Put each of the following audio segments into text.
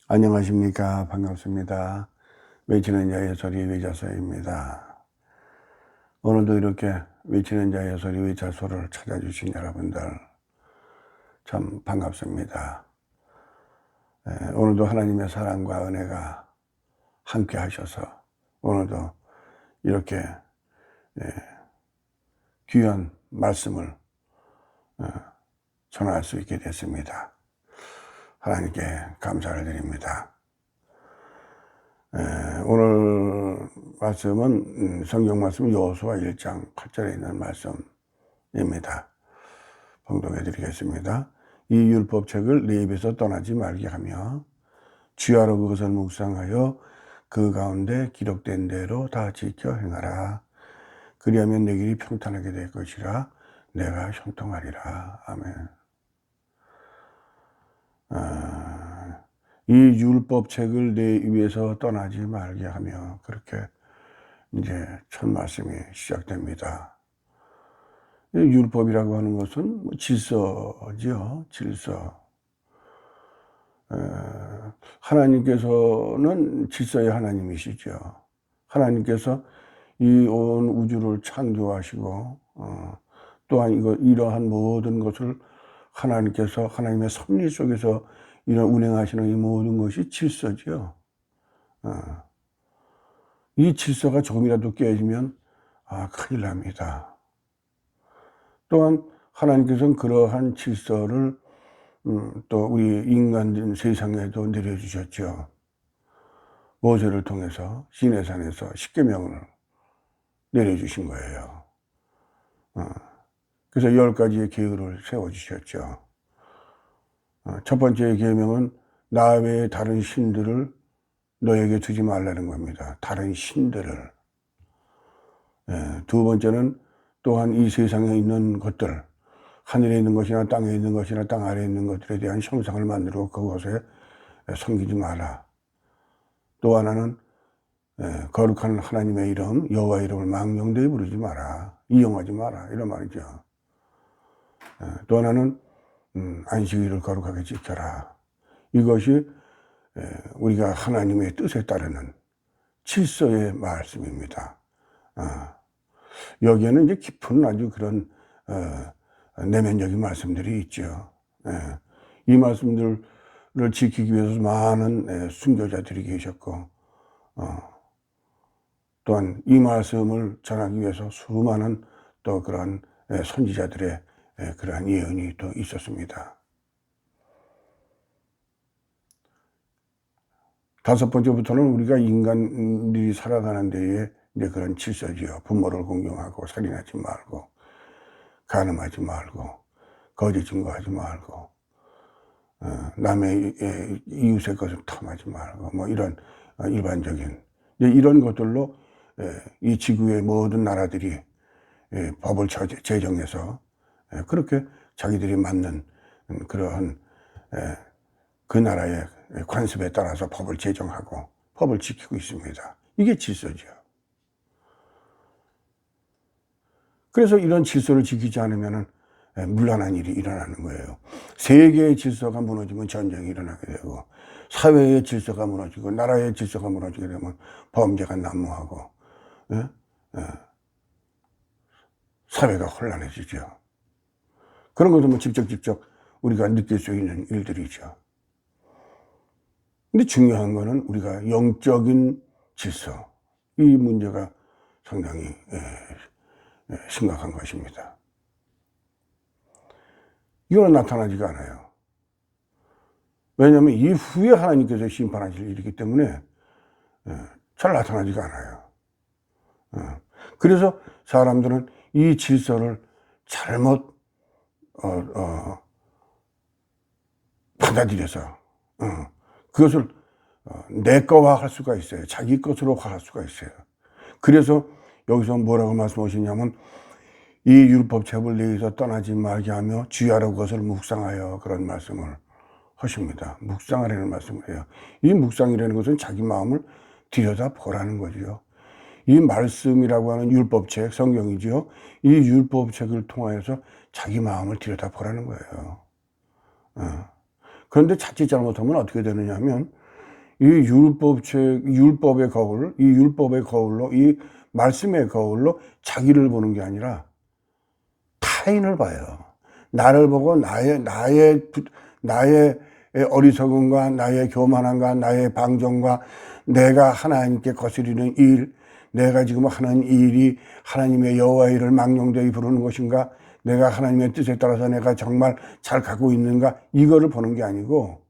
안녕하십니까. 반갑습니다. 외치는 자의 소리 외자서입니다. 오늘도 이렇게 외치는 자의 소리 외자서를 찾아주신 여러분들 참 반갑습니다. 오늘도 하나님의 사랑과 은혜가 함께 하셔서 오늘도 이렇게 귀한 말씀을 전할 수 있게 됐습니다. 하나님께 감사를 드립니다. 오늘 말씀은 성경 말씀 여호수아 1장 8절에 있는 말씀입니다. 봉독해 드리겠습니다. 이 율법책을 네 입에서 떠나지 말게 하며 주야로 그것을 묵상하여 그 가운데 기록된 대로 다 지켜 행하라. 그리하면 내 길이 평탄하게 될 것이라 내가 형통하리라. 아멘. 이 율법책을 내 위에서 떠나지 말게 하며, 그렇게 이제 첫 말씀이 시작됩니다. 율법이라고 하는 것은 질서지요. 질서. 하나님께서는 질서의 하나님이시죠. 하나님께서 이 온 우주를 창조하시고 또한 이러한 모든 것을 하나님께서 하나님의 섭리 속에서 이런 운행하시는 이 모든 것이 질서죠. 이 질서가 조금이라도 깨지면 큰일 납니다. 또한 하나님께서는 그러한 질서를 또 우리 인간된 세상에도 내려주셨죠. 모세를 통해서 시내산에서 십계명을 내려주신 거예요. 그래서 10가지의 계율을 세워주셨죠. 첫 번째 계명은 나 외에 다른 신들을 너에게 두지 말라는 겁니다. 다른 신들을. 두 번째는 또한 이 세상에 있는 것들, 하늘에 있는 것이나 땅에 있는 것이나 땅 아래에 있는 것들에 대한 형상을 만들고 그것에 섬기지 마라. 또 하나는 거룩한 하나님의 이름, 여호와 이름을 망령되이 부르지 마라. 이용하지 마라. 이런 말이죠. 또 하나는 안식일을 거룩하게 지켜라. 이것이 우리가 하나님의 뜻에 따르는 질서의 말씀입니다. 여기에는 이제 깊은 아주 그런 내면적인 말씀들이 있죠. 이 말씀들을 지키기 위해서 많은 순교자들이 계셨고, 또한 이 말씀을 전하기 위해서 수많은 또 그런 선지자들의 그러한 예언이 또 있었습니다. 다섯 번째부터는 우리가 인간들이 살아가는 데에 이제 그런 질서지요. 부모를 공경하고 살인하지 말고, 간음하지 말고, 거짓 증거하지 말고, 남의 이웃의 것을 탐하지 말고, 뭐 이런 일반적인 이런 것들로 이 지구의 모든 나라들이 법을 제정해서 그렇게 자기들이 맞는 그러한 그 나라의 관습에 따라서 법을 제정하고 법을 지키고 있습니다. 이게 질서죠. 그래서 이런 질서를 지키지 않으면 문란한 일이 일어나는 거예요. 세계의 질서가 무너지면 전쟁이 일어나게 되고, 사회의 질서가 무너지고, 나라의 질서가 무너지게 되면 범죄가 난무하고, 사회가 혼란해지죠. 그런 것도 뭐 직접 우리가 느낄 수 있는 일들이죠. 근데 중요한 거는 우리가 영적인 질서, 이 문제가 상당히 심각한 것입니다. 이거는 나타나지가 않아요. 왜냐하면 이후에 하나님께서 심판하실 일이기 때문에 잘 나타나지가 않아요. 그래서 사람들은 이 질서를 잘못 받아들여서 그것을 내 거화할 수가 있어요. 자기 것으로 화할 수가 있어요. 그래서 여기서 뭐라고 말씀하시냐면 이 율법책을 내에서 떠나지 말게 하며 주야로 그것을 묵상하여, 그런 말씀을 하십니다. 묵상하라는 말씀을 해요. 이 묵상이라는 것은 자기 마음을 들여다보라는 거죠. 이 말씀이라고 하는 율법책, 성경이죠. 이 율법책을 통하여서 자기 마음을 들여다보라는 거예요. 그런데 자칫 잘못하면 어떻게 되느냐 하면 이 율법의 거울, 이 율법의 거울로, 이 말씀의 거울로 자기를 보는 게 아니라 타인을 봐요. 나를 보고 나의 어리석음과 나의 교만함과 나의 방종과 내가 하나님께 거스리는 일, 내가 지금 하는 일이 하나님의 여호와의 일을 망령되이 부르는 것인가, 내가 하나님의 뜻에 따라서 내가 정말 잘 가고 있는가, 이거를 보는 게 아니고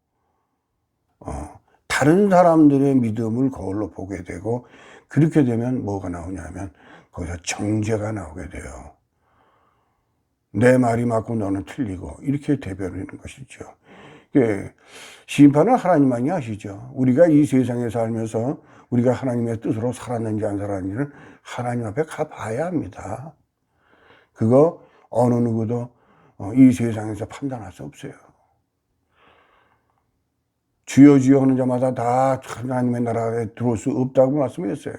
다른 사람들의 믿음을 거울로 보게 되고, 그렇게 되면 뭐가 나오냐면 거기서 정죄가 나오게 돼요. 내 말이 맞고 너는 틀리고, 이렇게 대변하는 것이죠. 심판은 하나님만이 하시죠. 우리가 이 세상에 살면서 우리가 하나님의 뜻으로 살았는지 안 살았는지는 하나님 앞에 가봐야 합니다. 그거 어느 누구도 이 세상에서 판단할 수 없어요. 주여 주여 하는 자마다 다 하나님의 나라에 들어올 수 없다고 말씀했어요.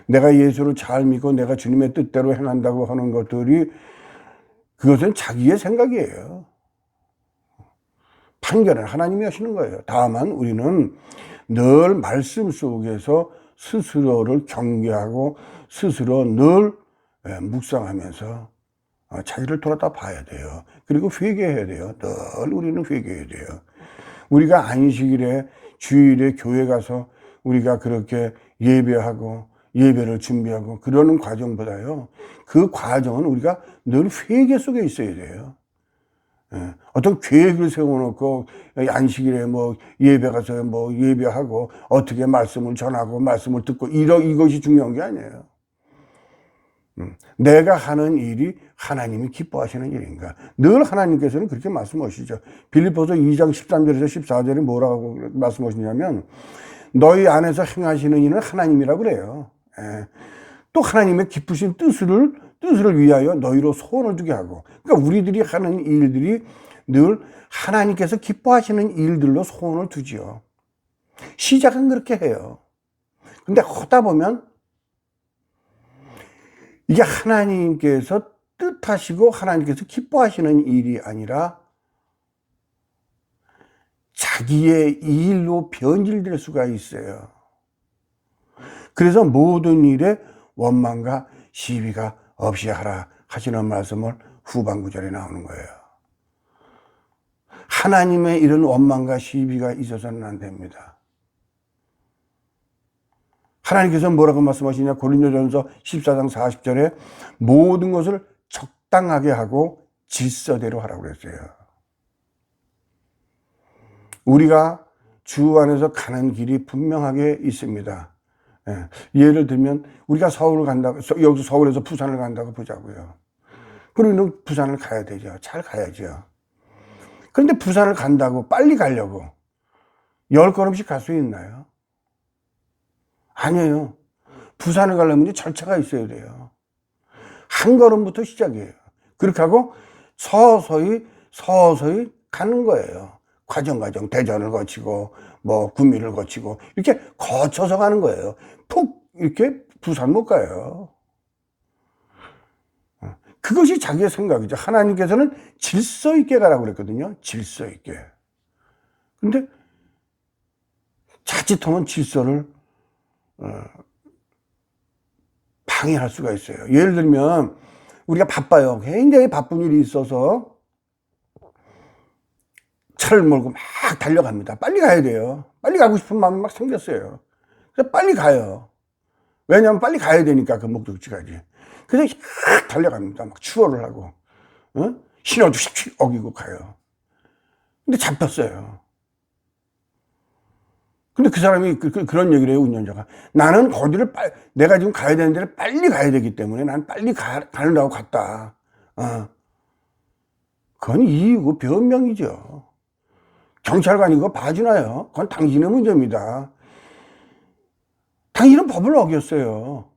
내가 예수를 잘 믿고 내가 주님의 뜻대로 행한다고 하는 것들이, 그것은 자기의 생각이에요. 판결은 하나님이 하시는 거예요. 다만 우리는 늘 말씀 속에서 스스로를 경계하고 스스로 늘 묵상하면서 자기를 돌아다 봐야 돼요. 그리고 회개해야 돼요. 늘 우리는 회개해야 돼요. 우리가 안식일에 주일에 교회 가서 우리가 그렇게 예배하고 예배를 준비하고 그러는 과정보다요, 그 과정은 우리가 늘 회개 속에 있어야 돼요. 어떤 계획을 세워놓고 안식일에 뭐 예배 가서 뭐 예배하고 어떻게 말씀을 전하고 말씀을 듣고 이것이 중요한 게 아니에요. 내가 하는 일이 하나님이 기뻐하시는 일인가. 늘 하나님께서는 그렇게 말씀하시죠. 빌립보서 2장 13절에서 14절에 뭐라고 말씀하시냐면, 너희 안에서 행하시는 일은 하나님이라고 그래요. 또 하나님의 기쁘신 뜻을 위하여 너희로 소원을 두게 하고, 그러니까 우리들이 하는 일들이 늘 하나님께서 기뻐하시는 일들로 소원을 두지요. 시작은 그렇게 해요. 근데 하다 보면 이게 하나님께서 뜻하시고 하나님께서 기뻐하시는 일이 아니라 자기의 일로 변질될 수가 있어요. 그래서 모든 일에 원망과 시비가 없이 하라 하시는 말씀을 후반 구절에 나오는 거예요. 하나님의 이런 원망과 시비가 있어서는 안 됩니다. 하나님께서 뭐라고 말씀하시냐, 고린도전서 14장 40절에 모든 것을 적당하게 하고 질서대로 하라고 그랬어요. 우리가 주 안에서 가는 길이 분명하게 있습니다. 예를 들면 우리가 서울을 간다고, 여기서 서울에서 부산을 간다고 보자고요. 그러면 부산을 가야 되죠. 잘 가야죠. 그런데 부산을 간다고 빨리 가려고 10걸음씩 갈 수 있나요? 아니에요. 부산을 가려면 절차가 있어야 돼요. 한 걸음부터 시작이에요. 그렇게 하고 서서히 가는 거예요. 과정 대전을 거치고 뭐 구미를 거치고 이렇게 거쳐서 가는 거예요. 푹 이렇게 부산 못 가요. 그것이 자기의 생각이죠. 하나님께서는 질서 있게 가라고 그랬거든요. 질서 있게. 근데 자칫하면 질서를 방해할 수가 있어요. 예를 들면 우리가 바빠요. 굉장히 바쁜 일이 있어서 차를 몰고 막 달려갑니다. 빨리 가야 돼요. 빨리 가고 싶은 마음이 막 생겼어요. 그래서 빨리 가요. 왜냐하면 빨리 가야 되니까, 그 목적지까지. 그래서 막 달려갑니다. 막 추월을 하고, 신호도 휙휙 어기고 가요. 근데 잡혔어요. 근데 그 사람이 그런 얘기를 해요, 운전자가. 나는 거기를 내가 지금 가야 되는 데를 빨리 가야 되기 때문에 난 빨리 가는다고 갔다. 그건 이유고 변명이죠. 경찰관이 그거 봐주나요? 그건 당신의 문제입니다. 당신은 법을 어겼어요.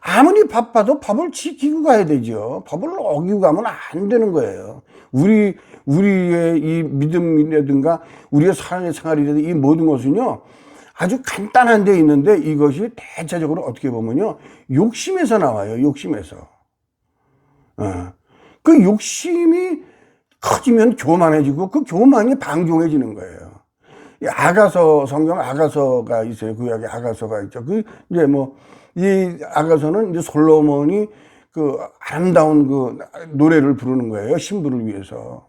아무리 바빠도 법을 지키고 가야 되죠. 법을 어기고 가면 안 되는 거예요. 우리의 이 믿음이라든가 우리의 생활이라든가 이 모든 것은요, 아주 간단한 데 있는데 이것이 대체적으로 어떻게 보면요, 욕심에서 나와요. 욕심에서. 그 욕심이 커지면 교만해지고 그 교만이 방종해지는 거예요. 이 아가서, 성경 아가서가 있어요. 구약에 아가서가 있죠. 이제 이 아가서는 이제 솔로몬이 그 아름다운 그 노래를 부르는 거예요. 신부를 위해서.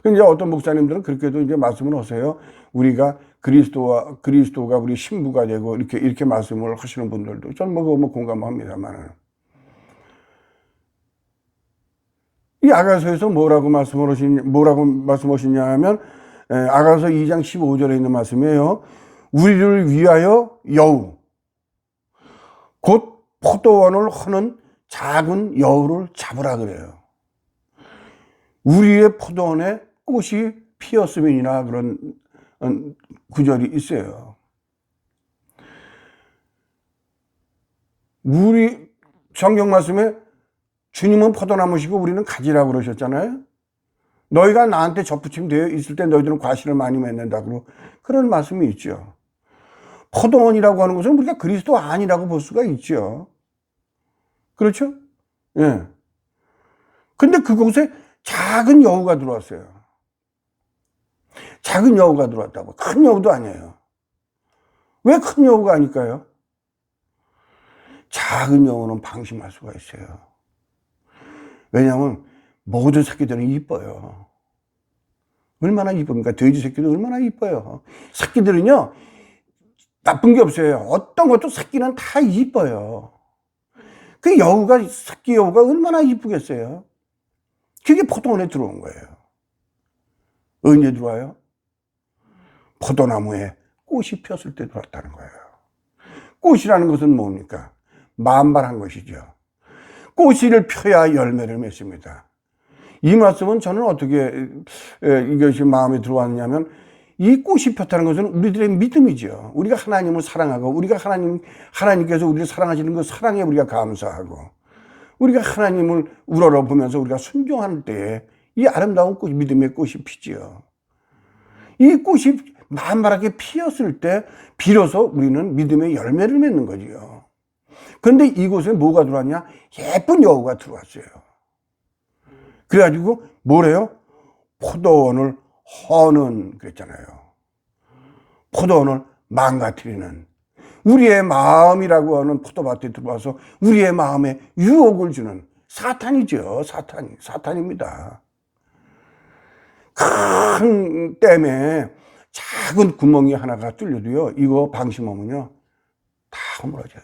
이제 어떤 목사님들은 그렇게도 이제 말씀을 하세요. 우리가 그리스도가 우리 신부가 되고 이렇게 말씀을 하시는 분들도 저는 그거 공감합니다만. 이 아가서에서 뭐라고 말씀하시냐 하면, 아가서 2장 15절에 있는 말씀이에요. 우리를 위하여 여우, 곧 포도원을 허는 작은 여우를 잡으라 그래요. 우리의 포도원에 꽃이 피었음이니라 그런 구절이 있어요. 우리 성경 말씀에 주님은 포도나무시고 우리는 가지라고 그러셨잖아요. 너희가 나한테 접붙임 되어 있을 때 너희들은 과실을 많이 맺는다고 그런 말씀이 있죠. 포도원이라고 하는 것은 우리가 그리스도 아니라고 볼 수가 있죠. 그렇죠? 예. 근데 그곳에 작은 여우가 들어왔어요. 작은 여우가 들어왔다고. 큰 여우도 아니에요. 왜 큰 여우가 아닐까요? 작은 여우는 방심할 수가 있어요. 왜냐하면 모든 새끼들은 이뻐요. 얼마나 이쁩니까? 돼지 새끼도 얼마나 이뻐요. 새끼들은요, 나쁜 게 없어요. 어떤 것도 새끼는 다 이뻐요. 그 새끼 여우가 얼마나 이쁘겠어요? 그게 포도원에 들어온 거예요. 언제 들어와요? 포도나무에 꽃이 폈을 때 들어왔다는 거예요. 꽃이라는 것은 뭡니까? 만발한 것이죠. 꽃을 펴야 열매를 맺습니다. 이 말씀은 저는 어떻게 이것이 마음에 들어왔냐면, 이 꽃이 폈다는 것은 우리들의 믿음이죠. 우리가 하나님을 사랑하고, 우리가 하나님께서 우리를 사랑하시는 그 사랑에 우리가 감사하고, 우리가 하나님을 우러러 보면서 우리가 순종할 때에 이 아름다운 믿음의 꽃이 피지요. 이 꽃이 만발하게 피었을 때 비로소 우리는 믿음의 열매를 맺는 거지요. 그런데 이곳에 뭐가 들어왔냐? 예쁜 여우가 들어왔어요. 그래가지고 뭐래요? 포도원을 허는 그랬잖아요. 포도원을 망가뜨리는, 우리의 마음이라고 하는 포도밭에 들어와서 우리의 마음에 유혹을 주는 사탄이죠. 사탄입니다. 큰 댐에 작은 구멍이 하나가 뚫려도요, 이거 방심하면요 다 허물어져요.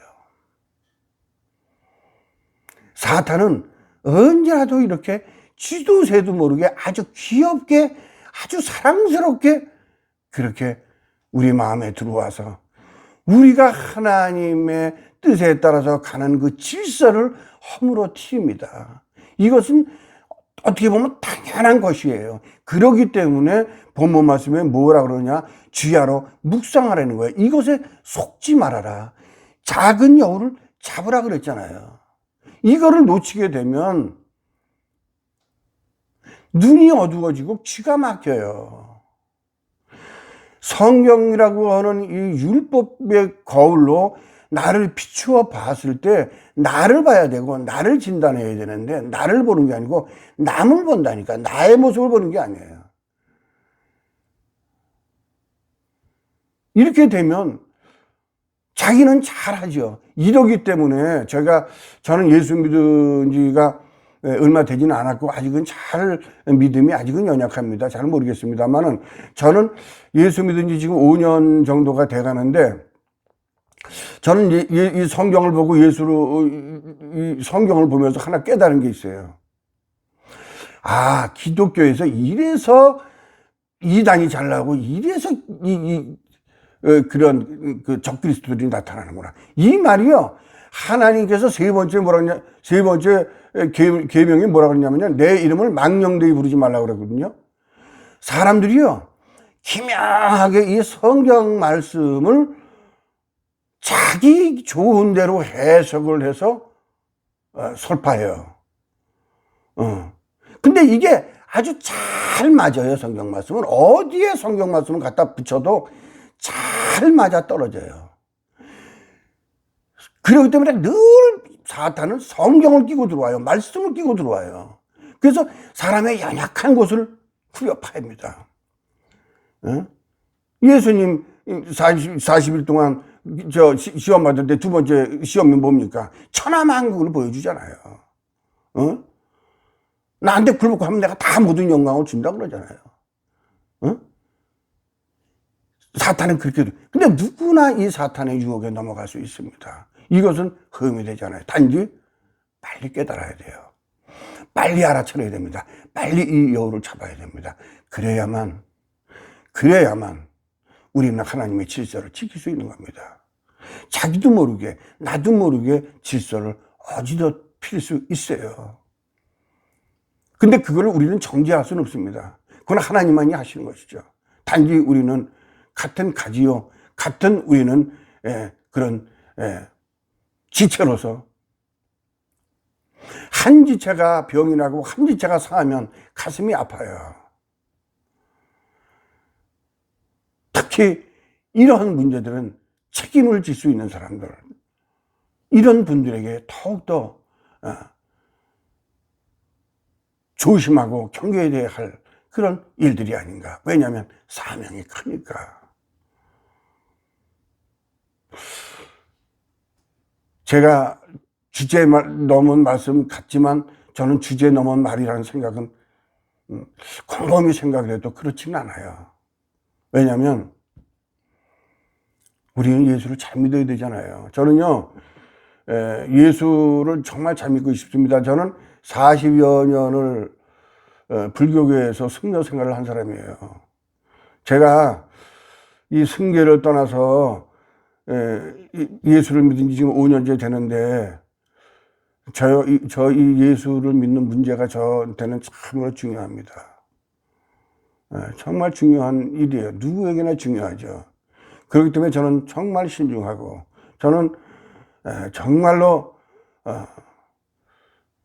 사탄은 언제라도 이렇게 쥐도 새도 모르게 아주 귀엽게, 아주 사랑스럽게 그렇게 우리 마음에 들어와서 우리가 하나님의 뜻에 따라서 가는 그 질서를 허물어뜨립니다. 이것은 어떻게 보면 당연한 것이에요. 그렇기 때문에 본문 말씀에 뭐라 그러냐? 주야로 묵상하라는 거예요. 이것에 속지 말아라. 작은 여우를 잡으라 그랬잖아요. 이거를 놓치게 되면 눈이 어두워지고 귀가 막혀요. 성경이라고 하는 이 율법의 거울로 나를 비추어 봤을 때 나를 봐야 되고 나를 진단해야 되는데, 나를 보는 게 아니고 남을 본다니까. 나의 모습을 보는 게 아니에요. 이렇게 되면 자기는 잘하죠. 이러기 때문에 저는 예수 믿은 지가 얼마 되지는 않았고 아직은 믿음이 아직은 연약합니다. 잘 모르겠습니다만은 저는 예수 믿은 지 지금 5년 정도가 돼 가는데, 저는 이 성경을 보고 이 성경을 보면서 하나 깨달은 게 있어요. 아, 기독교에서 이래서 이단이 잘 나오고 이래서 그런 그 적그리스도들이 나타나는구나. 이 말이요, 하나님께서 세 번째 계명이 뭐라 그러냐면요, 내 이름을 망령되이 부르지 말라고 그러거든요. 사람들이요, 기묘하게 이 성경 말씀을 자기 좋은 대로 해석을 해서 설파해요. 근데 이게 아주 잘 맞아요. 성경 말씀은 어디에 성경 말씀을 갖다 붙여도 잘 맞아 떨어져요. 그렇기 때문에 늘 사탄은 성경을 끼고 들어와요. 말씀을 끼고 들어와요. 그래서 사람의 연약한 곳을 후려 파입니다. 어? 예수님 40일 동안 시험 받을 때 두 번째 시험이 뭡니까? 천하만국을 보여주잖아요. 어? 나한테 굴복하면 하면 내가 다 모든 영광을 준다 그러잖아요. 어? 사탄은 그렇게. 근데 누구나 이 사탄의 유혹에 넘어갈 수 있습니다. 이것은 흠이 되잖아요. 단지 빨리 깨달아야 돼요. 빨리 알아차려야 됩니다. 빨리 이 여우를 잡아야 됩니다. 그래야만 우리는 하나님의 질서를 지킬 수 있는 겁니다. 자기도 모르게, 나도 모르게 질서를 어지럽힐 수 있어요. 근데 그걸 우리는 정죄할 수는 없습니다. 그건 하나님만이 하시는 것이죠. 단지 우리는 같은 가지요, 같은 우리는 그런 지체로서 한 지체가 병이 나고 한 지체가 상하면 가슴이 아파요. 특히 이러한 문제들은 책임을 질 수 있는 사람들, 이런 분들에게 더욱더 조심하고 경계해야 할 그런 일들이 아닌가. 왜냐하면 사명이 크니까. 제가 주제 넘은 말씀 같지만 저는 주제 넘은 말이라는 생각은 곰곰이 생각을 해도 그렇지는 않아요. 왜냐하면 우리는 예수를 잘 믿어야 되잖아요. 저는요, 예수를 정말 잘 믿고 싶습니다. 저는 40여 년을 불교계에서 승려 생활을 한 사람이에요. 제가 이 승계를 떠나서 예수를 믿은 지 지금 5년째 되는데 이 예수를 믿는 문제가 저한테는 참으로 중요합니다. 정말 중요한 일이에요. 누구에게나 중요하죠. 그렇기 때문에 저는 정말 신중하고, 저는 정말로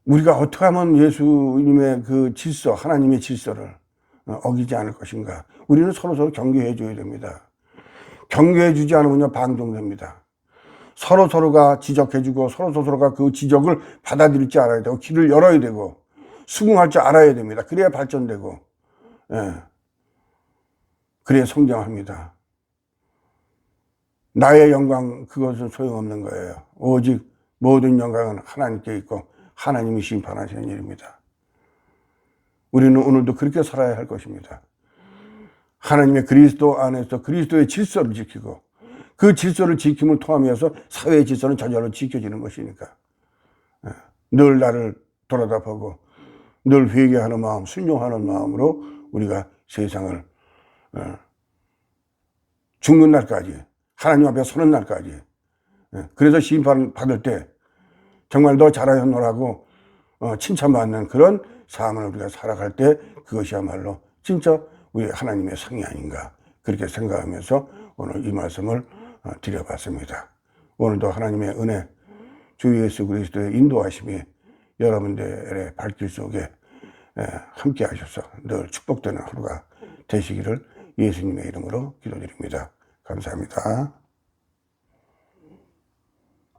우리가 어떻게 하면 예수님의 그 질서, 하나님의 질서를 어기지 않을 것인가. 우리는 서로서로 경계해 줘야 됩니다. 경계해 주지 않으면 방종됩니다. 서로서로가 지적해주고 서로서로가 그 지적을 받아들일 줄 알아야 되고, 길을 열어야 되고, 수긍할 줄 알아야 됩니다. 그래야 발전되고, 그래야 성장합니다. 나의 영광, 그것은 소용없는 거예요. 오직 모든 영광은 하나님께 있고 하나님이 심판하시는 일입니다. 우리는 오늘도 그렇게 살아야 할 것입니다. 하나님의 그리스도 안에서 그리스도의 질서를 지키고, 그 질서를 지킴을 통하여서 사회의 질서는 저절로 지켜지는 것이니까 늘 나를 돌아다보고 늘 회개하는 마음, 순종하는 마음으로 우리가 세상을 죽는 날까지, 하나님 앞에 서는 날까지, 그래서 심판 받을 때 정말 너 잘하셨노라고 칭찬받는 그런 삶을 우리가 살아갈 때 그것이야말로 진짜 우리 하나님의 상이 아닌가, 그렇게 생각하면서 오늘 이 말씀을 드려봤습니다. 오늘도 하나님의 은혜, 주 예수 그리스도의 인도하심이 여러분들의 발길 속에 함께 하셔서 늘 축복되는 하루가 되시기를 예수님의 이름으로 기도드립니다. 감사합니다.